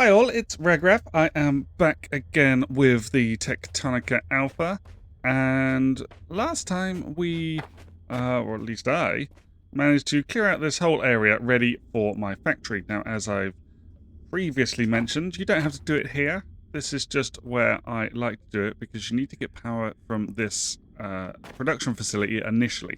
Hi all, it's Regraph. I am back again with the Techtonica Alpha, and last time we, or at least I, managed to clear out this whole area ready for my factory. Now, as I've previously mentioned, you don't have to do it here. This is just where I like to do it because you need to get power from this production facility initially.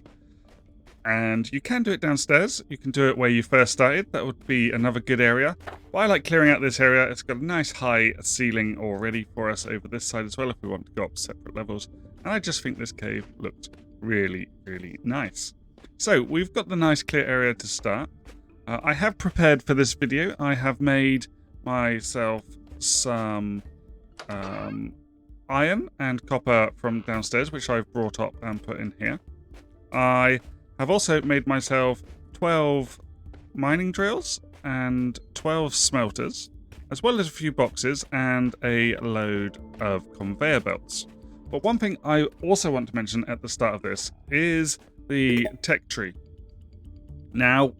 And you can do it downstairs. You can do it where you first started. That would be another good area. But I like clearing out this area. It's got a nice high ceiling already for us over this side as well if we want to go up separate levels. And I just think this cave looked really, really nice. So we've got the nice clear area to start. I have prepared for this video. I have made myself some iron and copper from downstairs, which I've brought up and put in here. I've also made myself 12 mining drills and 12 smelters, as well as a few boxes and a load of conveyor belts. But one thing I also want to mention at the start of this is the tech tree. Now,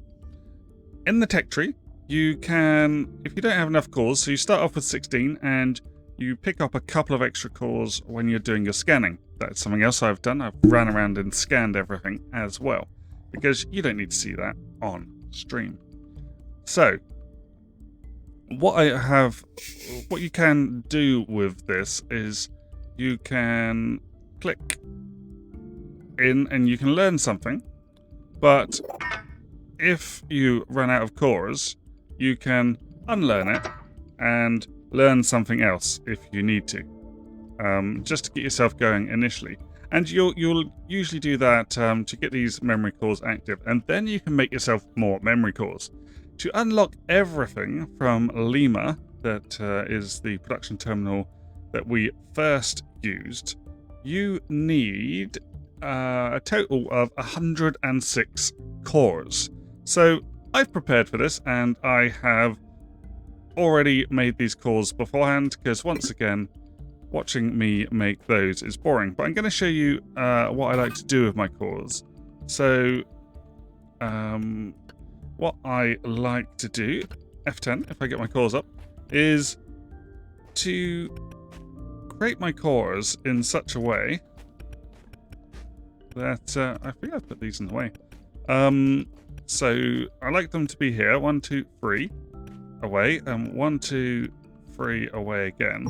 in the tech tree, you can, if you don't have enough cores, so you start off with 16 and you pick up a couple of extra cores when you're doing your scanning. That's something else I've done. I've ran around and scanned everything as well, because you don't need to see that on stream. So, what you can do with this is you can click in and you can learn something, but if you run out of cores, you can unlearn it and learn something else if you need to, just to get yourself going initially. And you'll usually do that to get these memory cores active, and then you can make yourself more memory cores. To unlock everything from Lima, that is the production terminal that we first used, you need a total of 106 cores. So I've prepared for this, and I have already made these cores beforehand, because once again, watching me make those is boring. But I'm going to show you what I like to do with my cores. So, what I like to do, F10, if I get my cores up, is to create my cores in such a way that, I think I've put these in the way. So, I like them to be here, 1, 2, 3, away, and 1, 2, 3, away again.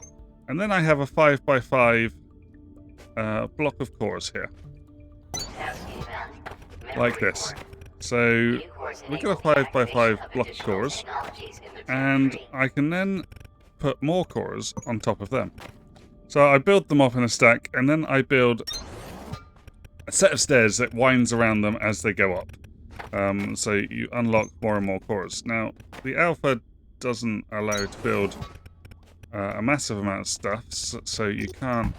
And then I have a 5x5 block of cores here, like this. So we get a 5x5 block of cores, and I can then put more cores on top of them. So I build them up in a stack, and then I build a set of stairs that winds around them as they go up. So you unlock more and more cores. Now, the alpha doesn't allow you to build a massive amount of stuff, so you can't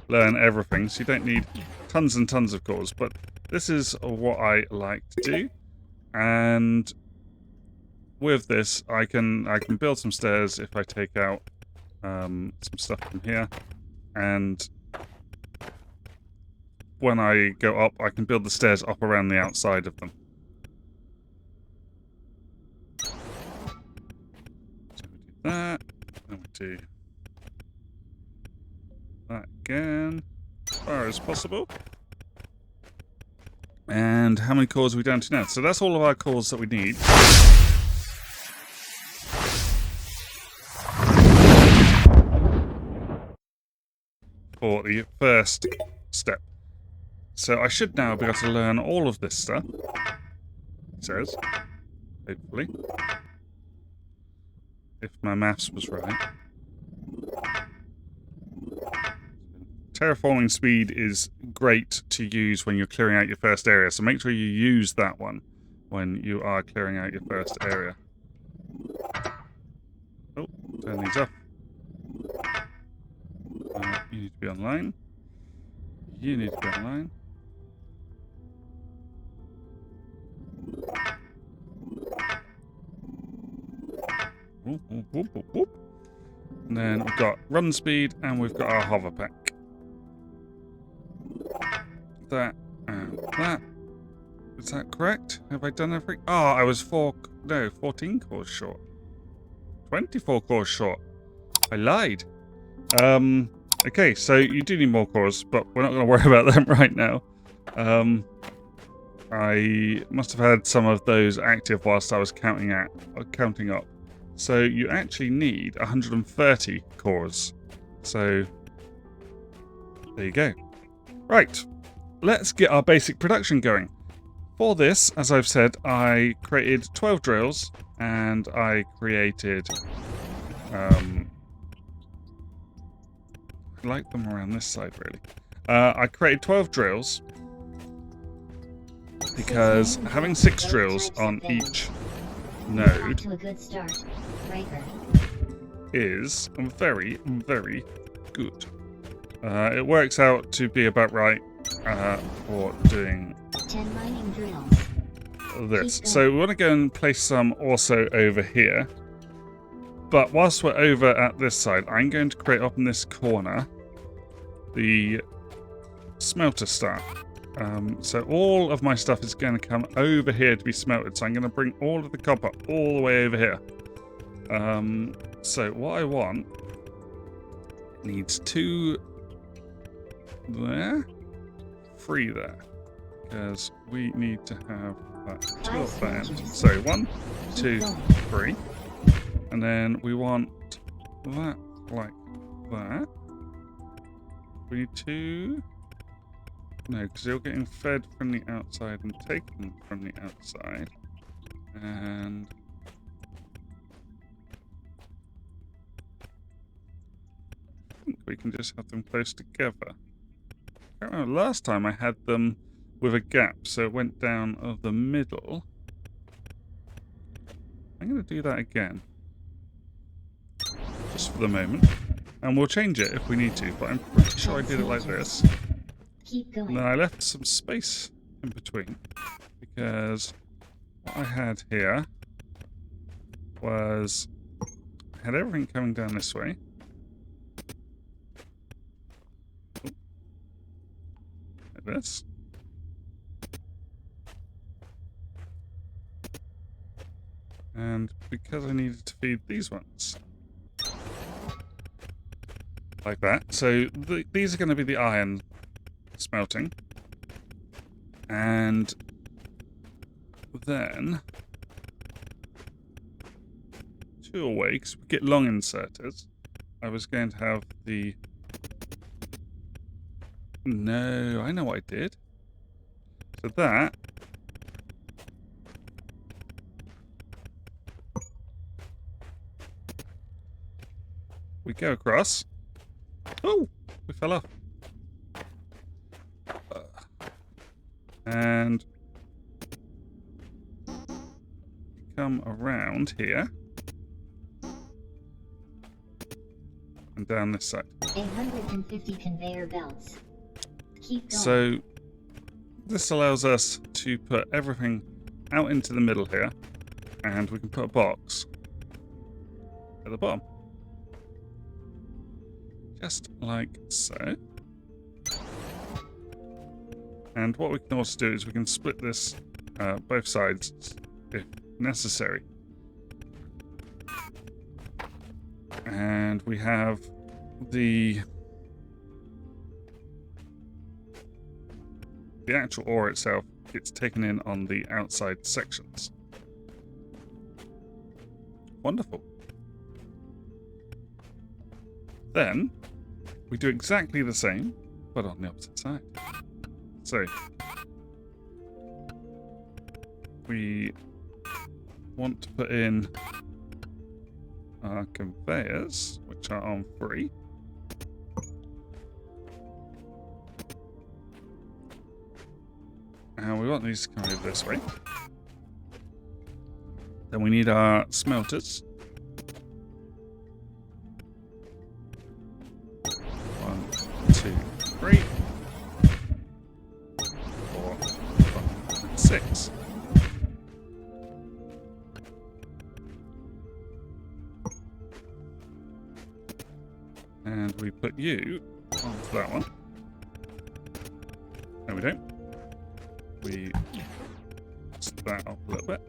learn everything, so you don't need tons and tons of cores, but this is what I like to do. And with this, I can build some stairs if I take out some stuff from here, and when I go up, I can build the stairs up around the outside of them. So we do that. Then we do that again, as far as possible. And how many cores are we down to now? So that's all of our cores that we need. For the first step. So I should now be able to learn all of this stuff. It says, hopefully. If my maths was right. Terraforming speed is great to use when you're clearing out your first area, so make sure you use that one when you are clearing out your first area. Oh, turn these off. You need to be online. You need to be online. Whoop, whoop, whoop, whoop, whoop. And then we've got run speed, and we've got our hover pack. That and that. Is that correct? Have I done everything? Oh, I was 14 cores short. 24 cores short. I lied. Okay, so you do need more cores, but we're not going to worry about them right now. I must have had some of those active whilst I was counting up. So you actually need 130 cores. So there you go. Right, let's get our basic production going. For this, as I've said, I created 12 drills and I created I like them around this side really. I created 12 drills because having 6 drills on each node is very, very good. It works out to be about right for doing 10 mining drills. This. So we want to go and place some also over here. But whilst we're over at this side, I'm going to create up in this corner the smelter stack. So all of my stuff is going to come over here to be smelted. So I'm going to bring all of the copper all the way over here. So what I want needs 2 there, 3 there, because we need to have that 2 of that. So 1, 2, 3, and then we want that like that. We need 2. No, because you're getting fed from the outside and taken from the outside. And I think we can just have them close together. I can't remember, last time I had them with a gap, so it went down of the middle. I'm going to do that again. Just for the moment. And we'll change it if we need to, but I'm pretty sure I did it like this. Keep going. And then I left some space in between, because what I had here was I had everything coming down this way. Like this. And because I needed to feed these ones. Like that. So these are going to be the iron smelting. And then 2 away, because we get long inserters. I was going to have the... No, I know what I did. So that... we go across. Oh, we fell off. And come around here and down this side. 150 conveyor belts. Keep going. So this allows us to put everything out into the middle here, and we can put a box at the bottom. Just like so. And what we can also do is we can split this both sides if necessary. And we have the actual ore itself gets taken in on the outside sections. Wonderful. Then we do exactly the same, but on the opposite side. So we want to put in our conveyors, which are on 3. And we want these to come over this way. Then we need our smelters. 1, 2, 3. 4, 5, 6. And we put you onto that one. No, we don't. We split that up a little bit.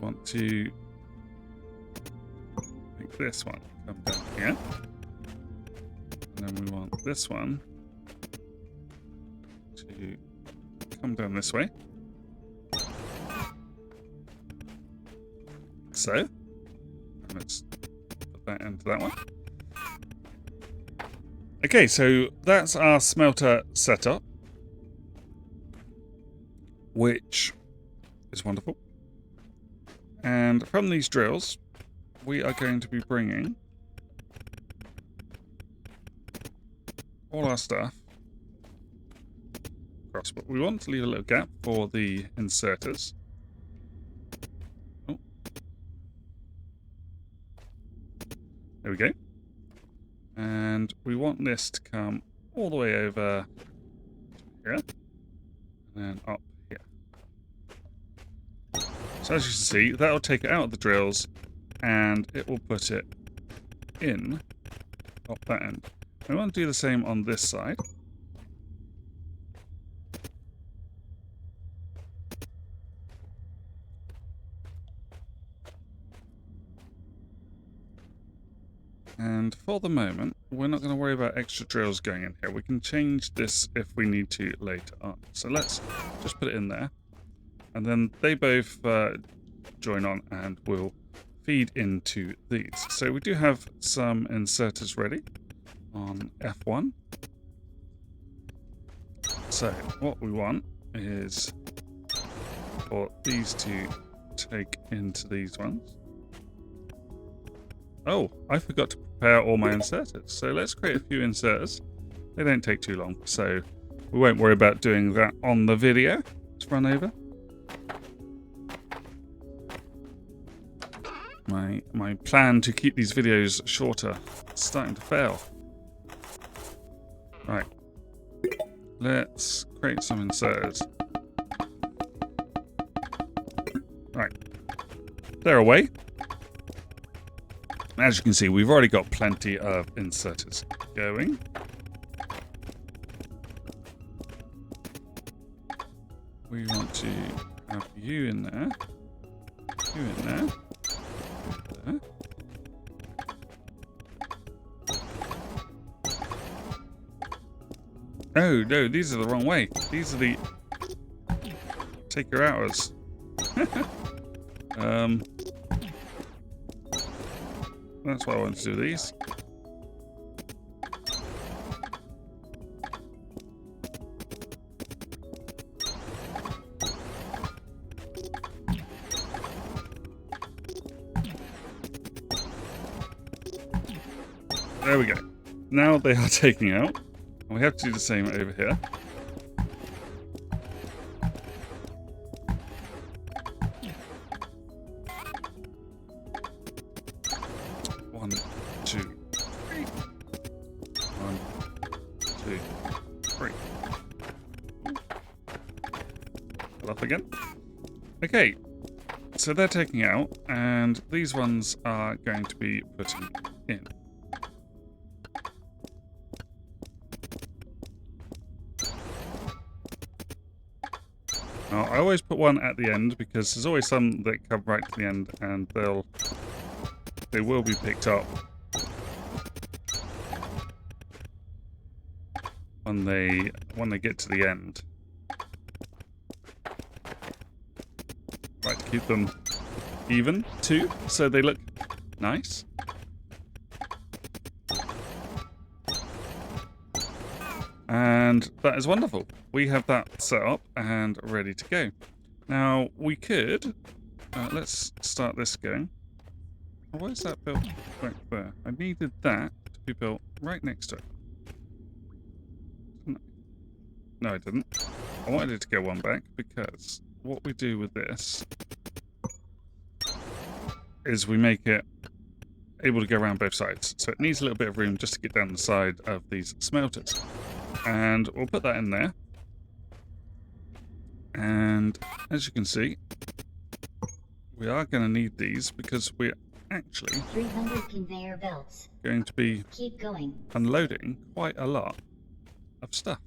We want to make this one come down here. And then we want this one to come down this way. So, and let's put that into that one. Okay, so that's our smelter setup, which is wonderful. And from these drills, we are going to be bringing all our stuff across, but we want to leave a little gap for the inserters. Oh. There we go. And we want this to come all the way over here, and then up here. So as you can see, that'll take it out of the drills, and it will put it in up that end. We want to do the same on this side. And for the moment, we're not going to worry about extra drills going in here. We can change this if we need to later on. So let's just put it in there. And then they both join on and will feed into these. So we do have some inserters ready on F1. So what we want is for these to take into these ones. Oh, I forgot to prepare all my inserters. So let's create a few inserters. They don't take too long, so we won't worry about doing that on the video. Let's run over. My plan to keep these videos shorter is starting to fail. Right. Let's create some inserters. Right. They're away. As you can see, we've already got plenty of inserters going. We want to have you in there, you in there, you there. Oh no, these are the wrong way. These are the take your hours. That's why I want to do these. There we go. Now they are taking out. We have to do the same over here. One, two, three. One, two, three. Up again. Okay, so they're taking out, and these ones are going to be putting in. Now, I always put one at the end because there's always some that come right to the end, and they will be picked up when they get to the end. Right, to keep them even too, so they look nice. And that is wonderful. We have that set up and ready to go. Now we could let's start this going. Why is that built right there? I needed that to be built right next to it. No, I didn't. I wanted it to go one back because what we do with this is we make it able to go around both sides. So it needs a little bit of room just to get down the side of these smelters. And we'll put that in there. And as you can see, we are going to need these because we're actually 300 conveyor belts. Going to be Keep going. Unloading quite a lot of stuff.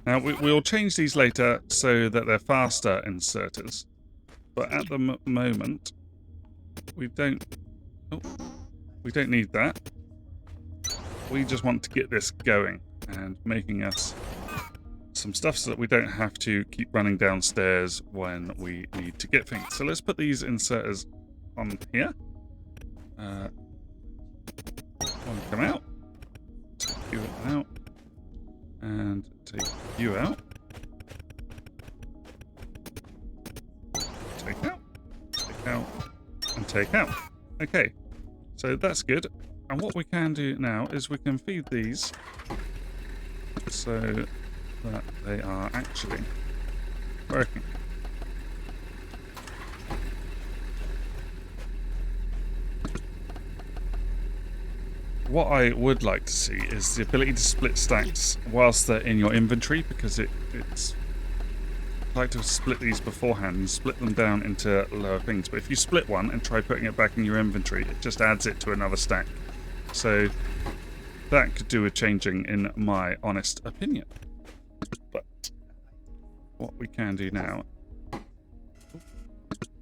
Now, we'll change these later so that they're faster inserters. But at the moment, we don't need that. We just want to get this going and making us some stuff so that we don't have to keep running downstairs when we need to get things. So let's put these inserters on here. One come out. Take you out. And take you out. Take out. Take out. And take out. Okay. So that's good. And what we can do now is we can feed these so that they are actually working. What I would like to see is the ability to split stacks whilst they're in your inventory, because it's I like to split these beforehand and split them down into lower things. But if you split one and try putting it back in your inventory, it just adds it to another stack. So that could do with changing, in my honest opinion. But what we can do now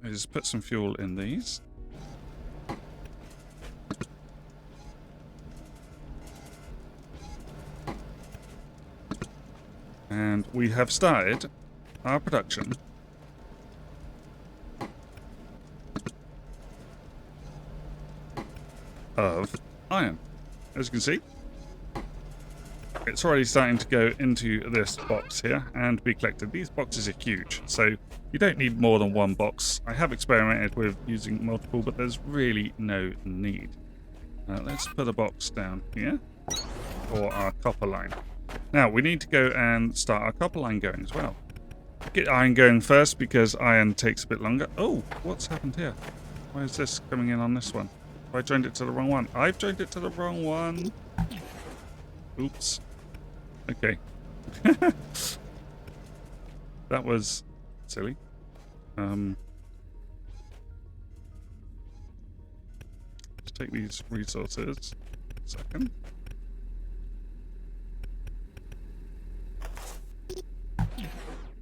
is put some fuel in these. And we have started our production of iron. As you can see, it's already starting to go into this box here and be collected. These boxes are huge, so you don't need more than one box. I have experimented with using multiple, but there's really no need. Let's put a box down here for our copper line. Now, we need to go and start our copper line going as well. Get iron going first, because iron takes a bit longer. Oh, what's happened here? Why is this coming in on this one? Have I joined it to the wrong one? I've joined it to the wrong one. Oops. Okay. That was silly. Let's take these resources. A second.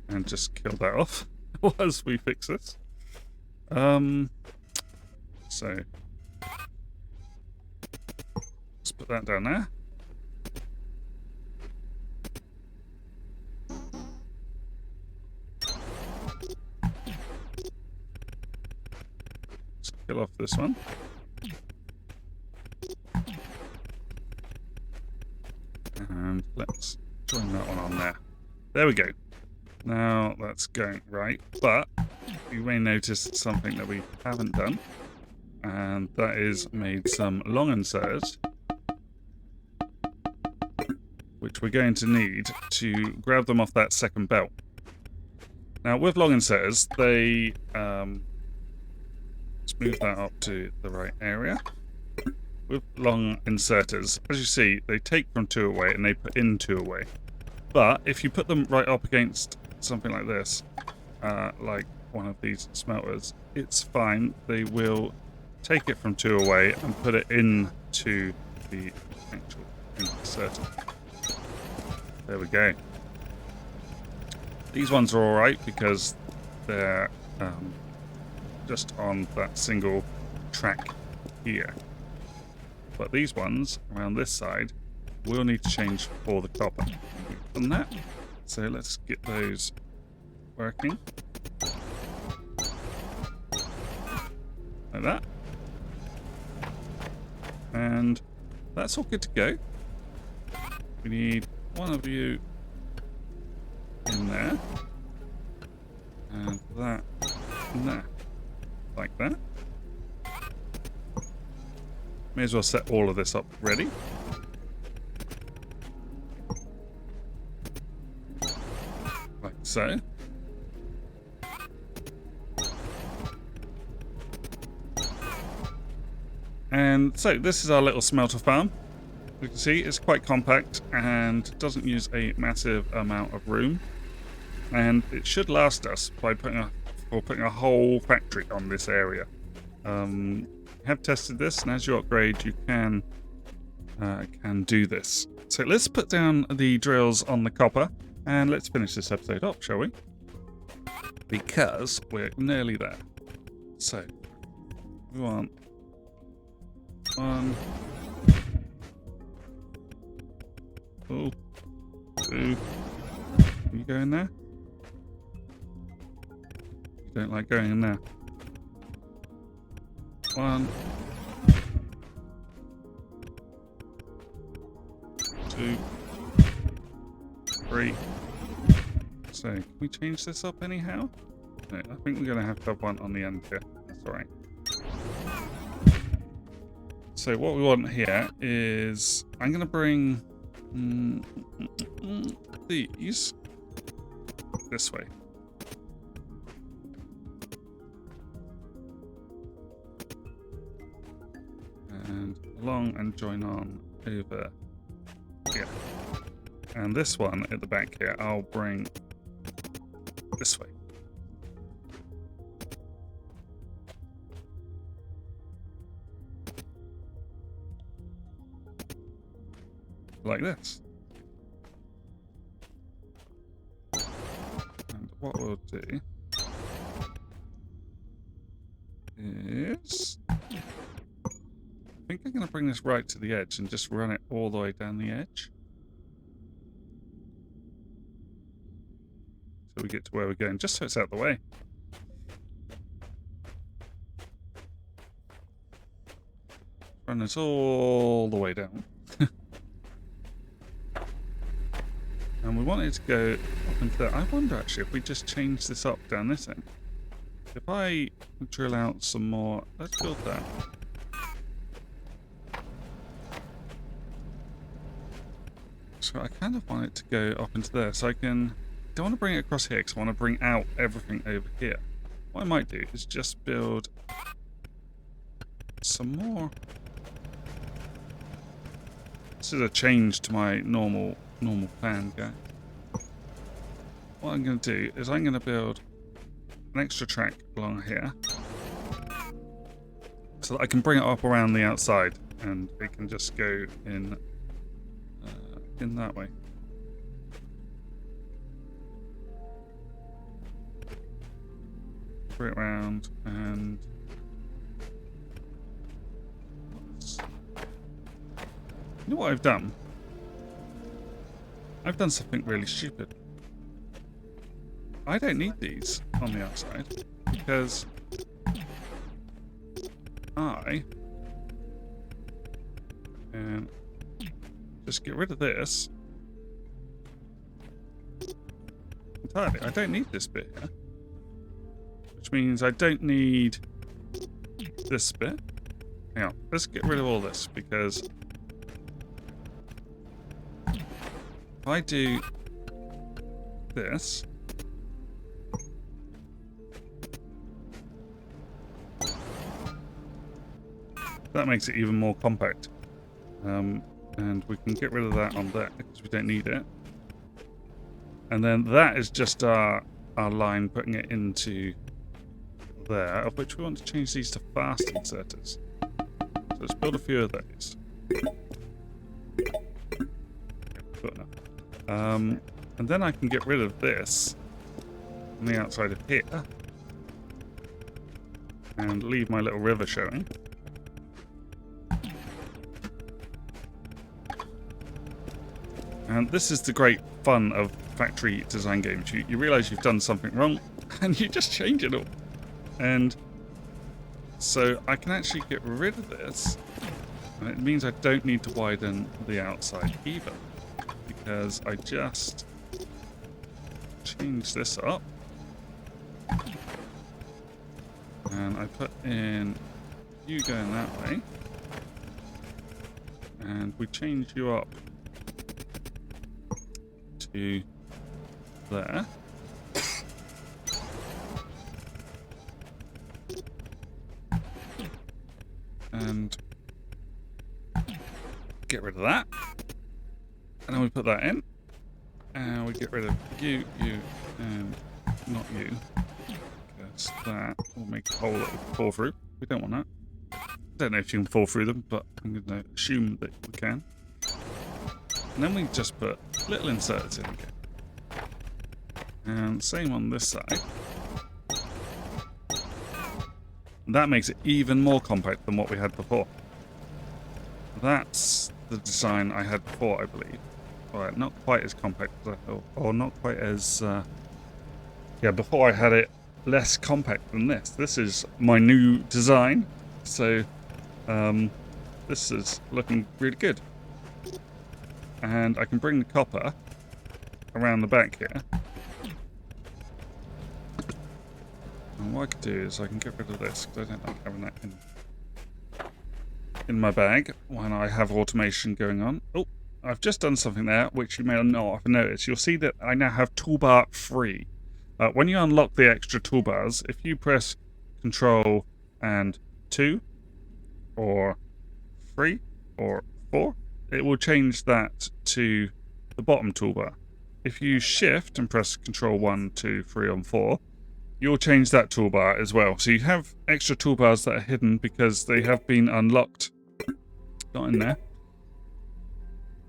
And just kill that off as we fix this. So let's put that down there. Let's kill off this one. And let's join that one on there. There we go. Now that's going right, but you may notice something that we haven't done, and that is made some long inserters, which we're going to need to grab them off that second belt. Now with long inserters, they let's move that up to the right area. With long inserters, as you see, they take from 2 away and they put in 2 away. But if you put them right up against something like this, like one of these smelters, it's fine. They will take it from 2 away and put it into the actual inserter. There we go. These ones are alright because they're just on that single track here. But these ones around this side will need to change for the copper. We've done that. So let's get those working. Like that. And that's all good to go. We need one of you in there. And that in there. Like that. May as well set all of this up ready. Like so. And so this is our little smelter farm. You can see it's quite compact and doesn't use a massive amount of room. And it should last us by putting a whole factory on this area. Have tested this, and as you upgrade, you can do this. So let's put down the drills on the copper. And let's finish this episode up, shall we? Because we're nearly there. So, we want 1, 2. You go in there? You don't like going in there. 1, 2, 3. So, can we change this up anyhow? No, I think we're going to have one on the end here. That's alright. So what we want here is... I'm going to bring these this way. And along and join on over here. And this one at the back here, I'll bring this way. Like this. And what we'll do is... I think I'm going to bring this right to the edge and just run it all the way down the edge. So we get to where we're going, just so it's out the way. Run this all the way down. And we want it to go up into there. I wonder actually if we just change this up down this end. If I drill out some more, let's build that. So I kind of want it to go up into there. So I don't want to bring it across here because I want to bring out everything over here. What I might do is just build some more. This is a change to my normal plan, guys. What I'm going to do is I'm going to build an extra track along here so that I can bring it up around the outside and it can just go in that way. Bring it around and you know what I've done? I've done something really stupid. I don't need these on the outside because I can just get rid of this entirely. I don't need this bit here, which means I don't need this bit. Hang on, let's get rid of all this because if I do this, that makes it even more compact. And we can get rid of that on there because we don't need it. And then that is just our line putting it into there, of which we want to change these to fast inserters. So let's build a few of those. And then I can get rid of this on the outside of here and leave my little river showing. And this is the great fun of factory design games. You realise you've done something wrong and you just change it all. And so I can actually get rid of this, and it means I don't need to widen the outside either, because I just change this up and I put in you going that way, and we change you up to there. And get rid of that. And then we put that in. And we get rid of you, and not you. Because that will make a hole that will fall through. We don't want that. I don't know if you can fall through them, but I'm going to assume that we can. And then we just put little inserts in again. And same on this side. That makes it even more compact than what we had before. That's the design I had before, I believe. Alright, not quite as compact as I thought. Or not quite as... yeah, before I had it less compact than this. This is my new design. So, this is looking really good. And I can bring the copper around the back here. And what I could do is I can get rid of this, because I don't like having that in my bag when I have automation going on. Oh, I've just done something there, which you may not have noticed. You'll see that I now have toolbar 3. When you unlock the extra toolbars, if you press Control and 2, or 3, or 4, it will change that to the bottom toolbar. If you shift and press Control 1, 2, 3, and 4, you'll change that toolbar as well. So you have extra toolbars that are hidden because they have been unlocked. Not in there.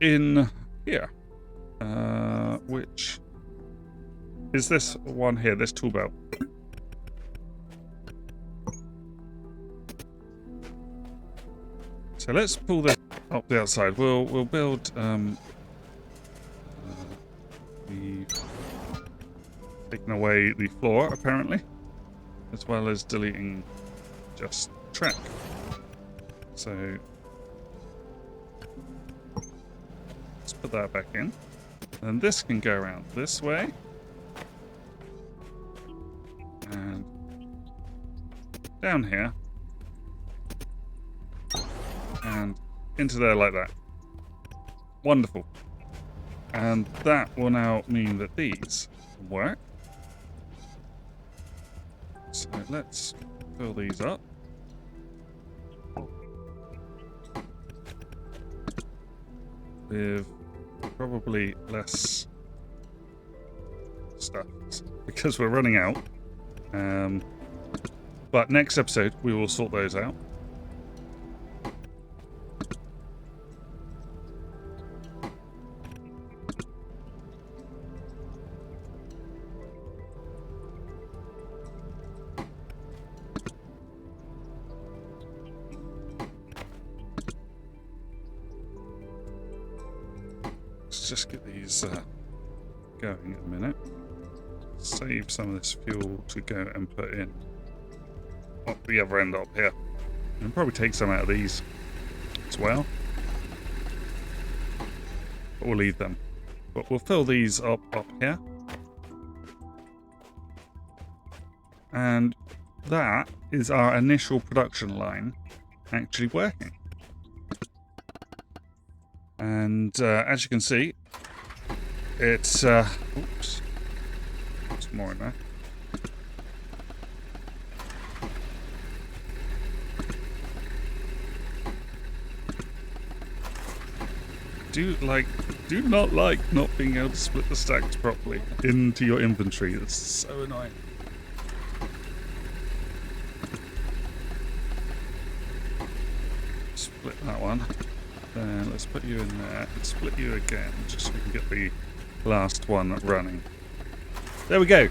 In here. Which is this one here, this tool belt. So let's pull this up the outside. We'll build taking away the floor apparently, as well as deleting just track. So let's put that back in. And this can go around this way. And down here. And into there like that. Wonderful. And that will now mean that these work. So let's fill these up. With probably less stuff because we're running out. But next episode we will sort those out. Let's just get these going in a minute. Save some of this fuel to go and put in up the other end up here. And probably take some out of these as well. But we'll leave them. But we'll fill these up here. And that is our initial production line actually working. And as you can see, it's oops, there's more in there. Do not like not being able to split the stacks properly into your inventory. That's so annoying. Split that one. Then let's put you in there and split you again, just so we can get the last one running. There we go.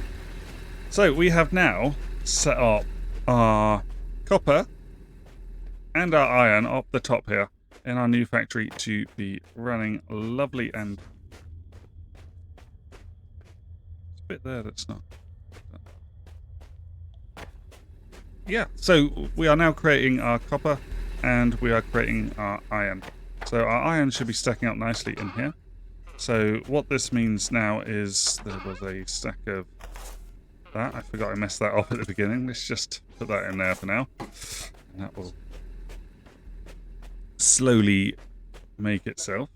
So we have now set up our copper and our iron up the top here in our new factory to be running lovely, and there's a bit there that's not. Yeah, so we are now creating our copper and we are creating our iron. So our iron should be stacking up nicely in here. So what this means now is there was a stack of that. I forgot I messed that up at the beginning. Let's just put that in there for now. And that will slowly make itself.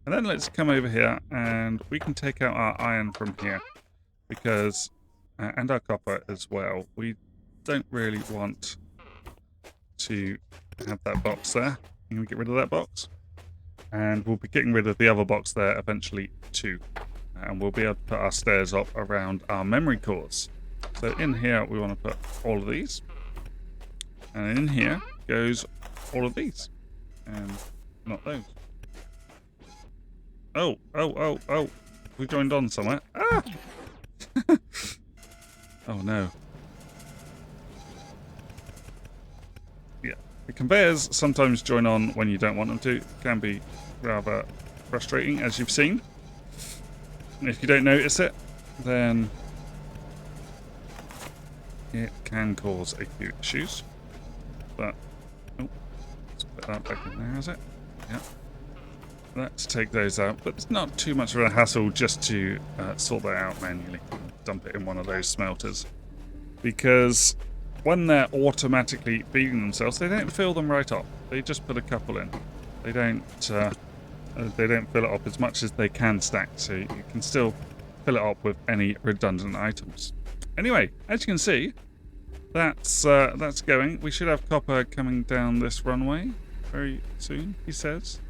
And then let's come over here and we can take out our iron from here. Because, and our copper as well. We don't really want to have that box there. I'm going to get rid of that box. And we'll be getting rid of the other box there eventually too. And we'll be able to put our stairs up around our memory cores. So in here we want to put all of these. And in here goes all of these. And not those. Oh. We joined on somewhere. Ah! Oh no. Yeah. The conveyors sometimes join on when you don't want them to. It can be rather frustrating, as you've seen. If you don't notice it, then it can cause a few issues. But, oh, let's put that back in there, is it? Yeah. Let's take those out, but it's not too much of a hassle just to sort that out manually. Dump it in one of those smelters. Because when they're automatically feeding themselves, they don't fill them right up. They just put a couple in. They don't fill it up as much as they can stack, so you can still fill it up with any redundant items. Anyway, as you can see, that's going. We should have copper coming down this runway very soon, he says.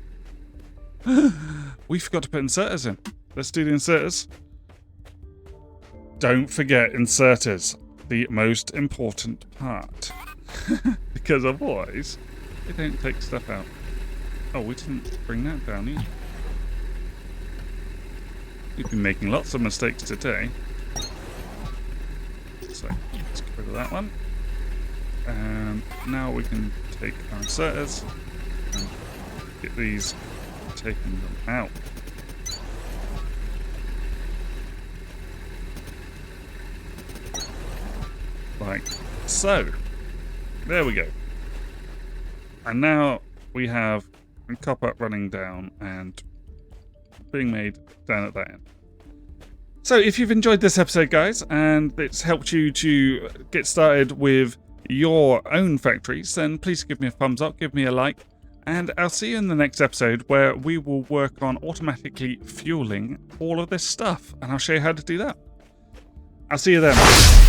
We forgot to put inserters in. Let's do the inserters. Don't forget inserters, the most important part. Because otherwise, they don't take stuff out. Oh, we didn't bring that down either. We've been making lots of mistakes today. So, let's get rid of that one. And now we can take our inserters and get these, taking them out. Like so. There we go. And now we have copper running down and being made down at that end. So if you've enjoyed this episode, guys, and it's helped you to get started with your own factories, then please give me a thumbs up, give me a like, and I'll see you in the next episode where we will work on automatically fueling all of this stuff, and I'll show you how to do that. I'll see you then.